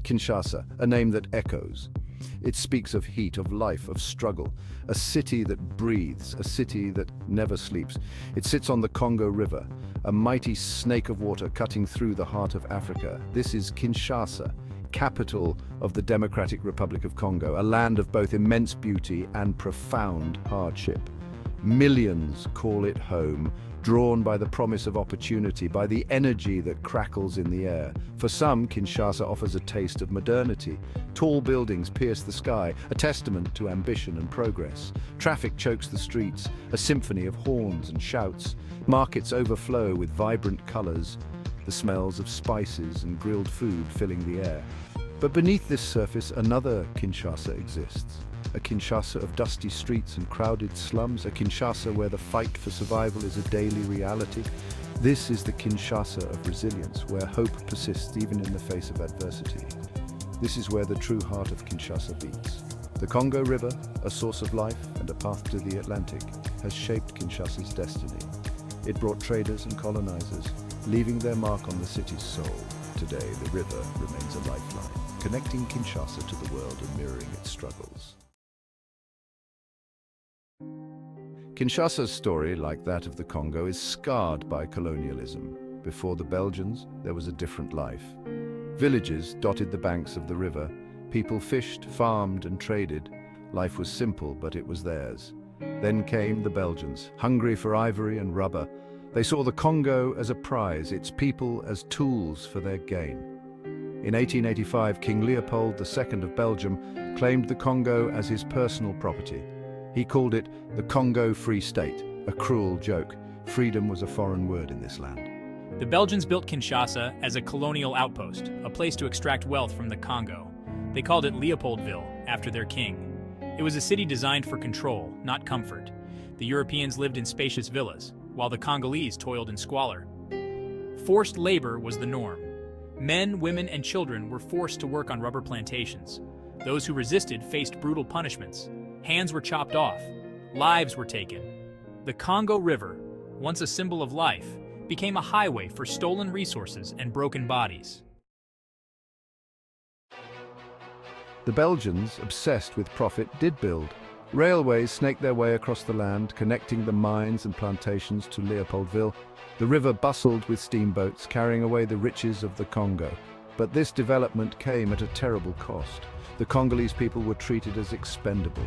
Kinshasa, a name that echoes. It speaks of heat, of life, of struggle, a city that breathes, a city that never sleeps. It sits on the Congo River, a mighty snake of water cutting through the heart of Africa. This is Kinshasa, capital of the Democratic Republic of Congo, a land of both immense beauty and profound hardship. Millions call it home, drawn by the promise of opportunity, by the energy that crackles in the air. For some, Kinshasa offers a taste of modernity. Tall buildings pierce the sky, a testament to ambition and progress. Traffic chokes the streets, a symphony of horns and shouts. Markets overflow with vibrant colors, the smells of spices and grilled food filling the air. But beneath this surface, another Kinshasa exists. A Kinshasa of dusty streets and crowded slums, a Kinshasa where the fight for survival is a daily reality. This is the Kinshasa of resilience, where hope persists even in the face of adversity. This is where the true heart of Kinshasa beats. The Congo River, a source of life and a path to the Atlantic, has shaped Kinshasa's destiny. It brought traders and colonizers, leaving their mark on the city's soul. Today, the river remains a lifeline, connecting Kinshasa to the world and mirroring its struggles. Kinshasa's story, like that of the Congo, is scarred by colonialism. Before the Belgians, there was a different life. Villages dotted the banks of the river. People fished, farmed, and traded. Life was simple, but it was theirs. Then came the Belgians, hungry for ivory and rubber. They saw the Congo as a prize, its people as tools for their gain. In 1885, King Leopold II of Belgium claimed the Congo as his personal property. He called it the Congo Free State, a cruel joke. Freedom was a foreign word in this land. The Belgians built Kinshasa as a colonial outpost, a place to extract wealth from the Congo. They called it Leopoldville, after their king. It was a city designed for control, not comfort. The Europeans lived in spacious villas, while the Congolese toiled in squalor. Forced labor was the norm. Men, women, and children were forced to work on rubber plantations. Those who resisted faced brutal punishments. Hands were chopped off. Lives were taken. The Congo River, once a symbol of life, became a highway for stolen resources and broken bodies. The Belgians, obsessed with profit, did build. Railways snaked their way across the land, connecting the mines and plantations to Leopoldville. The river bustled with steamboats, carrying away the riches of the Congo. But this development came at a terrible cost. The Congolese people were treated as expendable.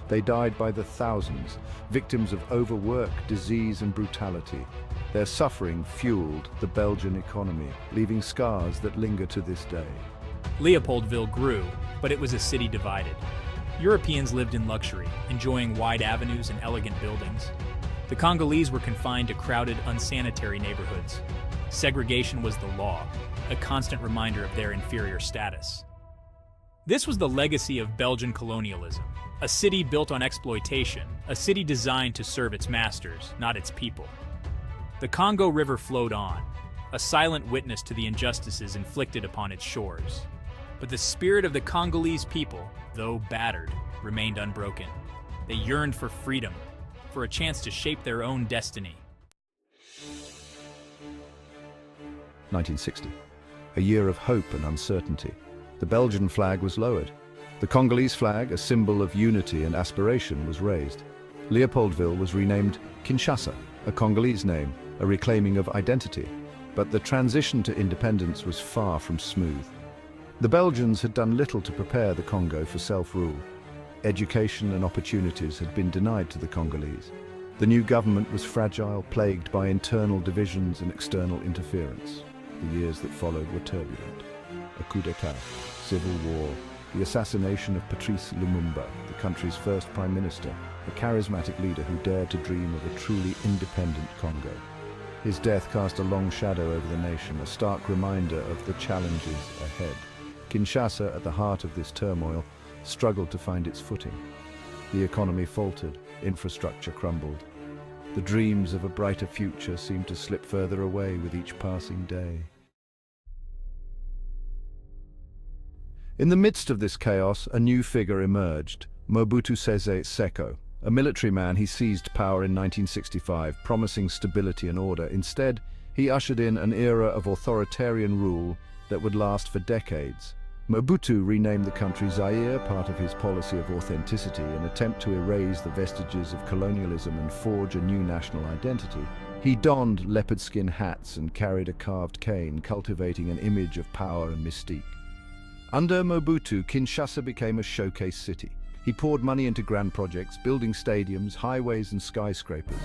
They died by the thousands, victims of overwork, disease, and brutality. Their suffering fueled the Belgian economy, leaving scars that linger to this day. Leopoldville grew, but it was a city divided. Europeans lived in luxury, enjoying wide avenues and elegant buildings. The Congolese were confined to crowded, unsanitary neighborhoods. Segregation was the law, a constant reminder of their inferior status. This was the legacy of Belgian colonialism, a city built on exploitation, a city designed to serve its masters, not its people. The Congo River flowed on, a silent witness to the injustices inflicted upon its shores. But the spirit of the Congolese people, though battered, remained unbroken. They yearned for freedom, for a chance to shape their own destiny. 1960, a year of hope and uncertainty. The Belgian flag was lowered. The Congolese flag, a symbol of unity and aspiration, was raised. Leopoldville was renamed Kinshasa, a Congolese name, a reclaiming of identity. But the transition to independence was far from smooth. The Belgians had done little to prepare the Congo for self-rule. Education and opportunities had been denied to the Congolese. The new government was fragile, plagued by internal divisions and external interference. The years that followed were turbulent. A coup d'etat, civil war, the assassination of Patrice Lumumba, the country's first prime minister, a charismatic leader who dared to dream of a truly independent Congo. His death cast a long shadow over the nation, a stark reminder of the challenges ahead. Kinshasa, at the heart of this turmoil, struggled to find its footing. The economy faltered, infrastructure crumbled. The dreams of a brighter future seemed to slip further away with each passing day. In the midst of this chaos, a new figure emerged, Mobutu Sese Seko. A military man, he seized power in 1965, promising stability and order. Instead, he ushered in an era of authoritarian rule that would last for decades. Mobutu renamed the country Zaire, part of his policy of authenticity, an attempt to erase the vestiges of colonialism and forge a new national identity. He donned leopard skin hats and carried a carved cane, cultivating an image of power and mystique. Under Mobutu, Kinshasa became a showcase city. He poured money into grand projects, building stadiums, highways and skyscrapers.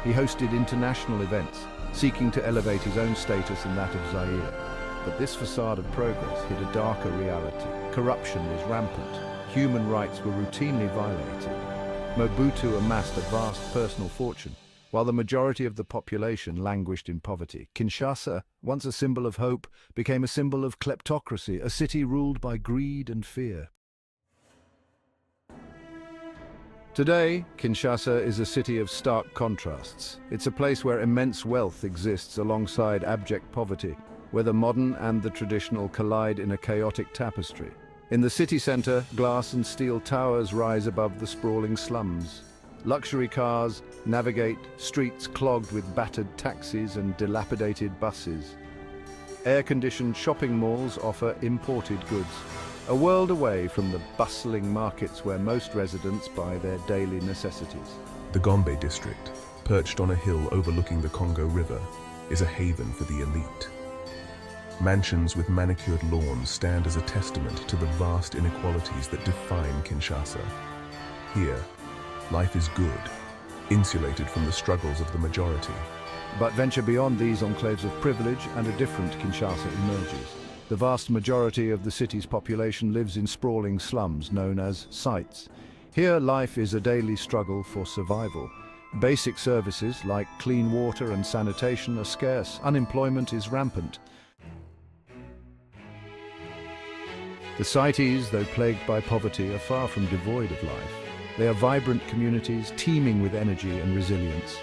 He hosted international events, seeking to elevate his own status and that of Zaire. But this facade of progress hid a darker reality. Corruption was rampant. Human rights were routinely violated. Mobutu amassed a vast personal fortune, while the majority of the population languished in poverty. Kinshasa, once a symbol of hope, became a symbol of kleptocracy, a city ruled by greed and fear. Today, Kinshasa is a city of stark contrasts. It's a place where immense wealth exists alongside abject poverty, where the modern and the traditional collide in a chaotic tapestry. In the city center, glass and steel towers rise above the sprawling slums. Luxury cars navigate streets clogged with battered taxis and dilapidated buses. Air-conditioned shopping malls offer imported goods, a world away from the bustling markets where most residents buy their daily necessities. The Gombe district, perched on a hill overlooking the Congo River, is a haven for the elite. Mansions with manicured lawns stand as a testament to the vast inequalities that define Kinshasa. Here, life is good, insulated from the struggles of the majority. But venture beyond these enclaves of privilege and a different Kinshasa emerges. The vast majority of the city's population lives in sprawling slums known as sites. Here, life is a daily struggle for survival. Basic services like clean water and sanitation are scarce. Unemployment is rampant. The cities, though plagued by poverty, are far from devoid of life. They are vibrant communities teeming with energy and resilience.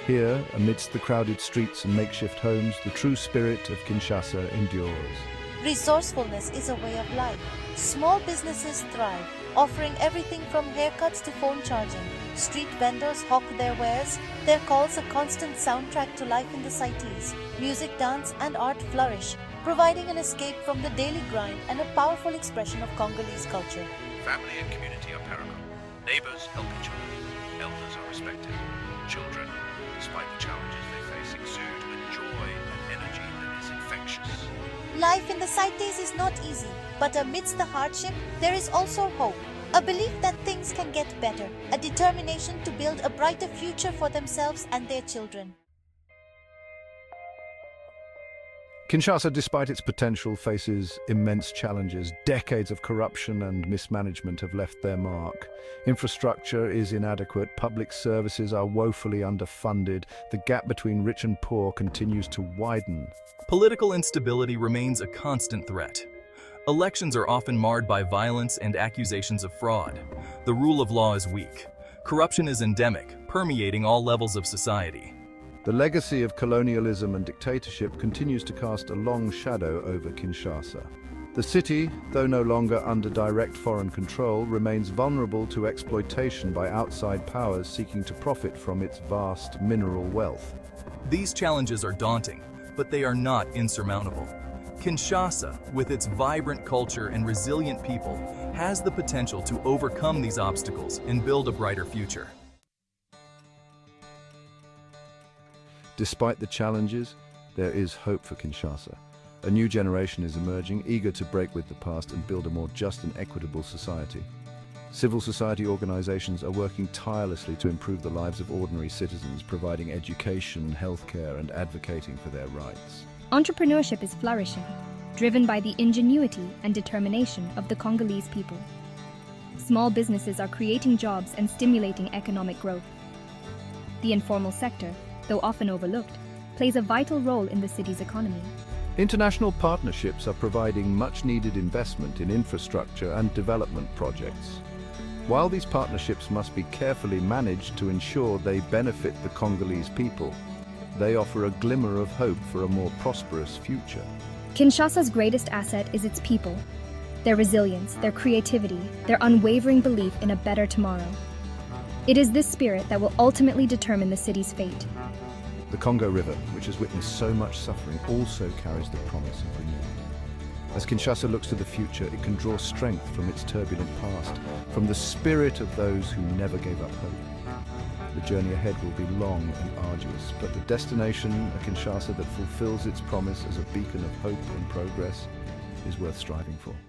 Here, amidst the crowded streets and makeshift homes, the true spirit of Kinshasa endures. Resourcefulness is a way of life. Small businesses thrive, offering everything from haircuts to phone charging. Street vendors hawk their wares, their calls a constant soundtrack to life in the cities. Music, dance and art flourish, providing an escape from the daily grind and a powerful expression of Congolese culture. Family and community are paramount. Neighbors help each other. Elders are respected. Children, despite the challenges they face, exude a joy and energy that is infectious. Life in the cities is not easy, but amidst the hardship, there is also hope. A belief that things can get better, a determination to build a brighter future for themselves and their children. Kinshasa, despite its potential, faces immense challenges. Decades of corruption and mismanagement have left their mark. Infrastructure is inadequate, public services are woefully underfunded, the gap between rich and poor continues to widen. Political instability remains a constant threat. Elections are often marred by violence and accusations of fraud. The rule of law is weak. Corruption is endemic, permeating all levels of society. The legacy of colonialism and dictatorship continues to cast a long shadow over Kinshasa. The city, though no longer under direct foreign control, remains vulnerable to exploitation by outside powers seeking to profit from its vast mineral wealth. These challenges are daunting, but they are not insurmountable. Kinshasa, with its vibrant culture and resilient people, has the potential to overcome these obstacles and build a brighter future. Despite the challenges, there is hope for Kinshasa. A new generation is emerging, eager to break with the past and build a more just and equitable society. Civil society organizations are working tirelessly to improve the lives of ordinary citizens, providing education, healthcare, and advocating for their rights. Entrepreneurship is flourishing, driven by the ingenuity and determination of the Congolese people. Small businesses are creating jobs and stimulating economic growth. The informal sector, though often overlooked, plays a vital role in the city's economy. International partnerships are providing much-needed investment in infrastructure and development projects. While these partnerships must be carefully managed to ensure they benefit the Congolese people, they offer a glimmer of hope for a more prosperous future. Kinshasa's greatest asset is its people, their resilience, their creativity, their unwavering belief in a better tomorrow. It is this spirit that will ultimately determine the city's fate. The Congo River, which has witnessed so much suffering, also carries the promise of renewal. As Kinshasa looks to the future, it can draw strength from its turbulent past, from the spirit of those who never gave up hope. The journey ahead will be long and arduous, but the destination, a Kinshasa that fulfills its promise as a beacon of hope and progress, is worth striving for.